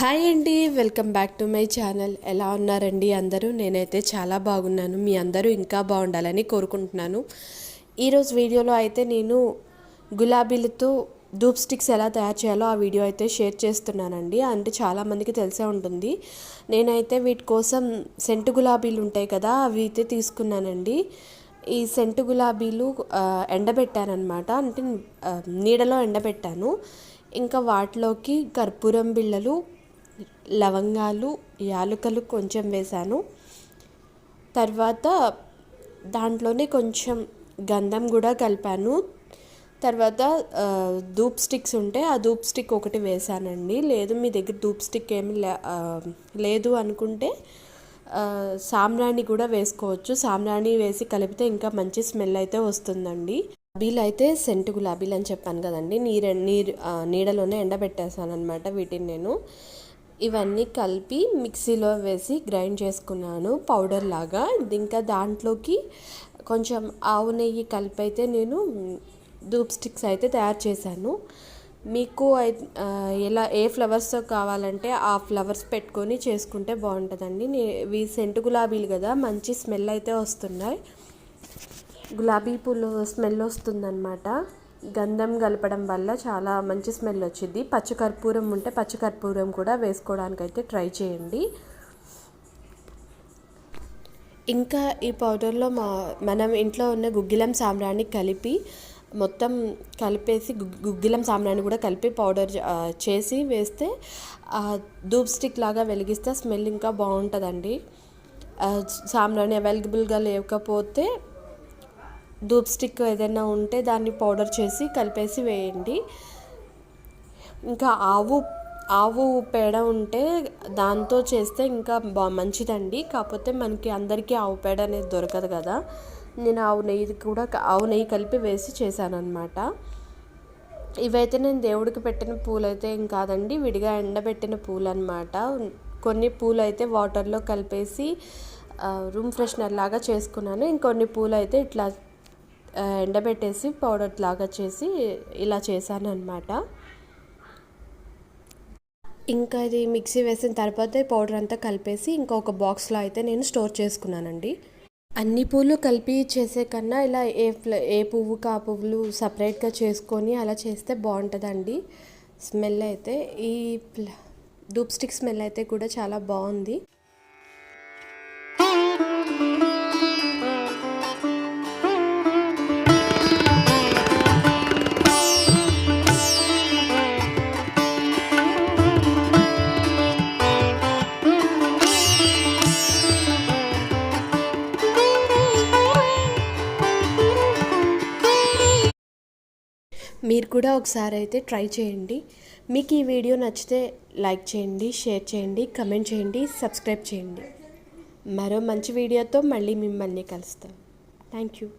Hi అండి, welcome back to my channel. ఎలా ఉన్నారండి అందరూ? నేనైతే చాలా బాగున్నాను. మీ అందరూ ఇంకా బాగుండాలని కోరుకుంటున్నాను. ఈరోజు వీడియోలో అయితే నేను గులాబీలతో ధూప్ స్టిక్స్ ఎలా తయారు చేయాలో ఆ వీడియో అయితే షేర్ చేస్తున్నానండి. అంటే చాలామందికి తెలిసే ఉంటుంది. నేనైతే వీటి కోసం సెంటు గులాబీలు ఉంటాయి కదా, అవి అయితే తీసుకున్నానండి. ఈ సెంటు గులాబీలు ఎండబెట్టానమాట, అంటే నీడలో ఎండబెట్టాను. ఇంకా వాటిలోకి కర్పూరం బిళ్ళలు, లవంగాలు, యాలకులు కొంచెం వేశాను. తర్వాత దాంట్లోనే కొంచెం గంధం కూడా కలిపాను. తర్వాత ధూప్ స్టిక్స్ ఉంటే ఆ ధూప్ స్టిక్ ఒకటి వేసానండి. లేదు మీ దగ్గర ధూప్ స్టిక్ ఏమి లేదు అనుకుంటే సాంబ్రాణి కూడా వేసుకోవచ్చు. సాంబ్రాణి వేసి కలిపితే ఇంకా మంచి స్మెల్ అయితే వస్తుందండి. గులాబీలు అయితే సెంటు గులాబీలు అని చెప్పాను కదండి, నీడలోనే ఎండబెట్టేసాను అనమాట వీటిని నేను. ఇవన్నీ కలిపి మిక్సీలో వేసి గ్రైండ్ చేసుకున్నాను పౌడర్ లాగా. ఇంకా దాంట్లోకి కొంచెం ఆవు నెయ్యి కలిపి అయితే నేను ధూప్ స్టిక్స్ అయితే తయారు చేశాను. మీకు ఎలా ఏ ఫ్లవర్స్తో కావాలంటే ఆ ఫ్లవర్స్ పెట్టుకొని చేసుకుంటే బాగుంటుందండి. ఇవి సెంటు గులాబీలు కదా, మంచి స్మెల్ అయితే వస్తున్నాయి. గులాబీ పూలు స్మెల్ వస్తుందన్నమాట. గంధం కలపడం వల్ల చాలా మంచి స్మెల్ వచ్చింది. పచ్చకర్పూరం ఉంటే పచ్చకర్పూరం కూడా వేసుకోవడానికి అయితే ట్రై చేయండి. ఇంకా ఈ పౌడర్లో మనం ఇంట్లో ఉన్న గుగ్గిలం సాంబ్రాణి కలిపి మొత్తం కలిపేసి గుగ్గిలం సాంబ్రాణి కూడా కలిపి పౌడర్ చేసి వేస్తే ధూప్ స్టిక్ లాగా వెలిగిస్తే స్మెల్ ఇంకా బాగుంటుందండి. సాంబ్రాణి అవైలబుల్గా లేకపోతే ధూప్ స్టిక్ ఏదైనా ఉంటే దాన్ని పౌడర్ చేసి కలిపేసి వేయండి. ఇంకా ఆవు పేడ ఉంటే దాంతో చేస్తే ఇంకా మంచిదండి. కాకపోతే మనకి అందరికీ ఆవు పేడ అనేది దొరకదు కదా, నేను ఆవు నెయ్యి కలిపి వేసి చేశాను అనమాట. ఇవైతే నేను దేవుడికి పెట్టిన పూలు అయితే ఏం కాదండి, విడిగా ఎండబెట్టిన పూలు అనమాట. కొన్ని పూలు అయితే వాటర్లో కలిపేసి రూమ్ ఫ్రెషనర్ లాగా చేసుకున్నాను. ఇంకొన్ని పూలు అయితే ఇట్లా ఎండబెట్టేసి పౌడర్ లాగా చేసి ఇలా చేశాను అనమాట. ఇంకా ఇది మిక్సీ వేసిన తర్వాత పౌడర్ అంతా కలిపేసి ఇంకొక బాక్స్లో అయితే నేను స్టోర్ చేసుకున్నానండి. అన్ని పూలు కలిపి చేసే కన్నా ఇలా ఏ పువ్వుకి ఆ పువ్వులు సపరేట్గా చేసుకొని అలా చేస్తే బాగుంటుందండి. స్మెల్ అయితే ఈ ధూప్ స్టిక్ స్మెల్ అయితే కూడా చాలా బాగుంది. మీరు కూడా ఒకసారి అయితే ట్రై చేయండి. మీకు ఈ వీడియో నచ్చితే లైక్ చేయండి, షేర్ చేయండి, కమెంట్ చేయండి, సబ్స్క్రైబ్ చేయండి. మరో మంచి వీడియోతో మళ్ళీ మిమ్మల్ని కలుస్తాం. Thank you.